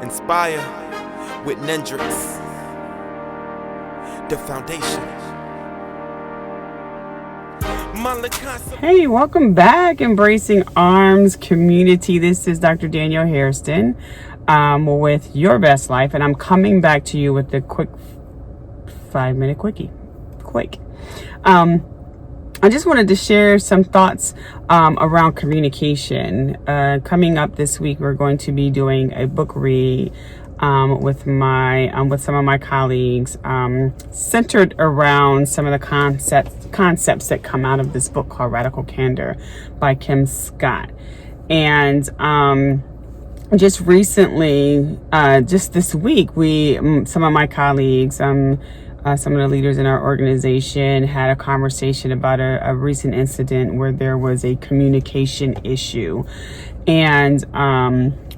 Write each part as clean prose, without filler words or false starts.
Inspire with Nendrix, the foundation. Hey, welcome back, Embracing Arms community. This is Dr. Danielle Hairston with Your Best Life, and I'm coming back to you with the quick 5-minute quickie. I just wanted to share some thoughts around communication. Coming up this week, we're going to be doing a book read with some of my colleagues, centered around some of the concepts that come out of this book called Radical Candor by Kim Scott. And just recently, just this week, some of my colleagues, some of the leaders in our organization had a conversation about a recent incident where there was a communication issue, and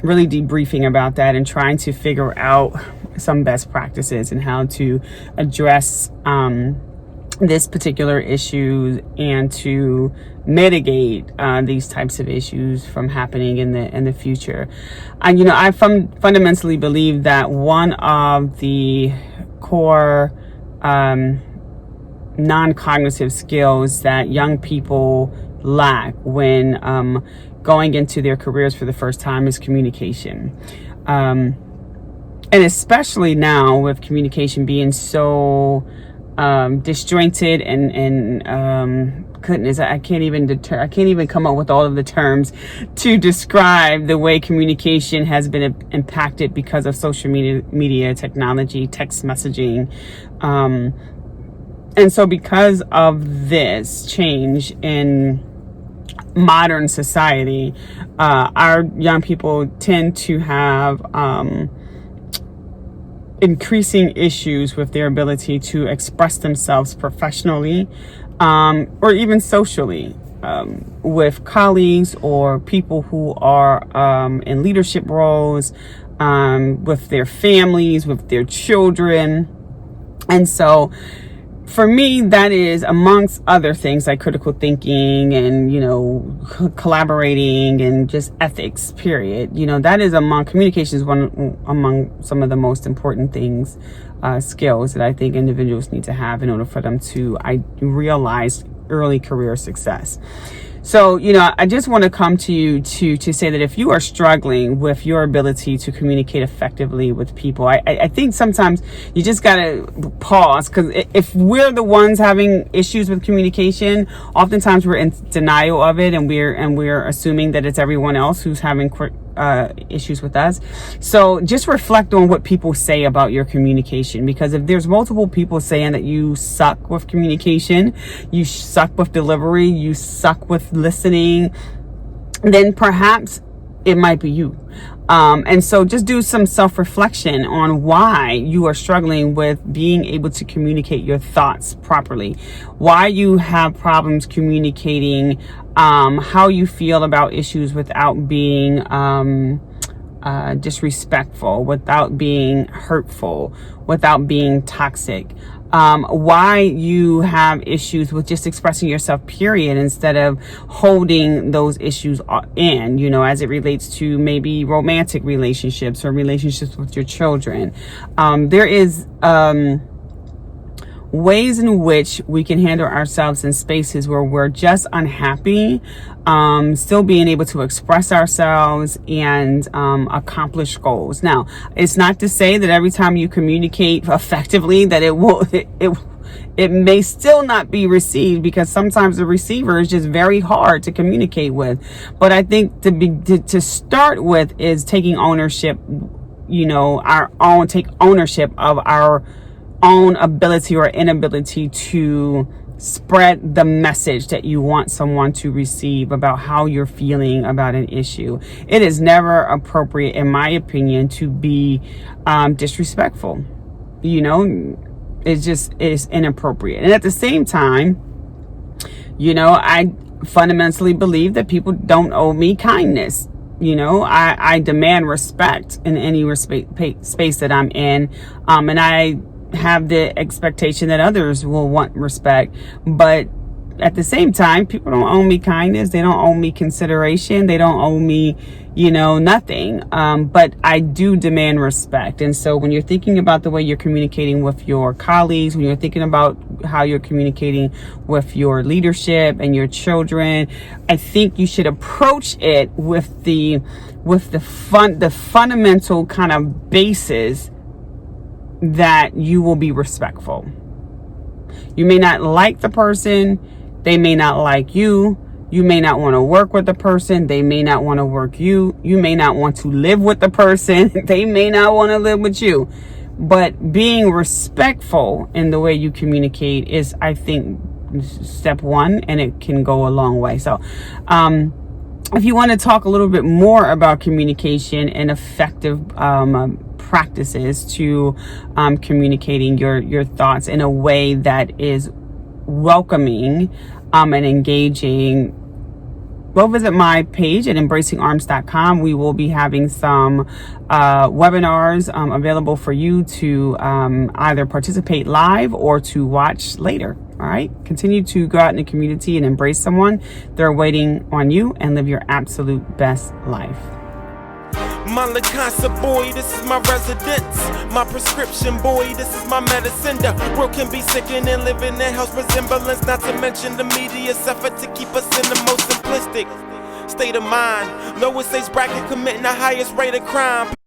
really debriefing about that and trying to figure out some best practices and how to address this particular issue and to mitigate these types of issues from happening in the future. And I fundamentally believe that one of the core non-cognitive skills that young people lack when going into their careers for the first time is communication. And especially now with communication being so disjointed and goodness, I can't even come up with all of the terms to describe the way communication has been impacted because of social media technology, text messaging. And so because of this change in modern society, our young people tend to have increasing issues with their ability to express themselves professionally, or even socially, with colleagues or people who are in leadership roles, with their families, with their children. And so for me, that is, amongst other things like critical thinking and, collaborating and just ethics, period. That is communication is among some of the most important things, skills that I think individuals need to have in order for them to realize early career success. So, I just want to come to you to say that if you are struggling with your ability to communicate effectively with people, I think sometimes you just got to pause, because if we're the ones having issues with communication, oftentimes we're in denial of it, and we're assuming that it's everyone else who's having issues with us. So just reflect on what people say about your communication, because if there's multiple people saying that you suck with communication, you suck with delivery, you suck with listening, then perhaps it might be you. And so just do some self-reflection on why you are struggling with being able to communicate your thoughts properly, why you have problems communicating how you feel about issues without being disrespectful, without being hurtful, without being toxic. Why you have issues with just expressing yourself, period, instead of holding those issues in, as it relates to maybe romantic relationships or relationships with your children. There is ways in which we can handle ourselves in spaces where we're just unhappy, still being able to express ourselves and accomplish goals. Now, it's not to say that every time you communicate effectively that it may still not be received, because sometimes the receiver is just very hard to communicate with. But I think to start with is taking ownership, take ownership of our own ability or inability to spread the message that you want someone to receive about how you're feeling about an issue. It is never appropriate, in my opinion, to be disrespectful. It's inappropriate. And at the same time, I fundamentally believe that people don't owe me kindness. I demand respect in any space that I'm in, and I have the expectation that others will want respect, but at the same time, people don't owe me kindness. They don't owe me consideration. They don't owe me, nothing. But I do demand respect. And so when you're thinking about the way you're communicating with your colleagues, when you're thinking about how you're communicating with your leadership and your children, I think you should approach it with the fundamental kind of basis that you will be respectful. You may not like the person. They may not like you. You may not want to work with the person. They may not want to work you. You may not want to live with the person. They may not want to live with you. But being respectful in the way you communicate is, I think, step one, and it can go a long way. So, if you want to talk a little bit more about communication and effective practices to communicating your thoughts in a way that is welcoming and engaging, go visit my page at embracingarms.com. We will be having some webinars available for you to either participate live or to watch later. All right. Continue to go out in the community and embrace someone. They're waiting on you, and live your absolute best life. My LaCasa boy, this is my residence. My prescription boy, this is my medicine. The world can be sickening and living in house resemblance. Not to mention the media's effort to keep us in the most simplistic state of mind. Lowest age bracket committing the highest rate of crime.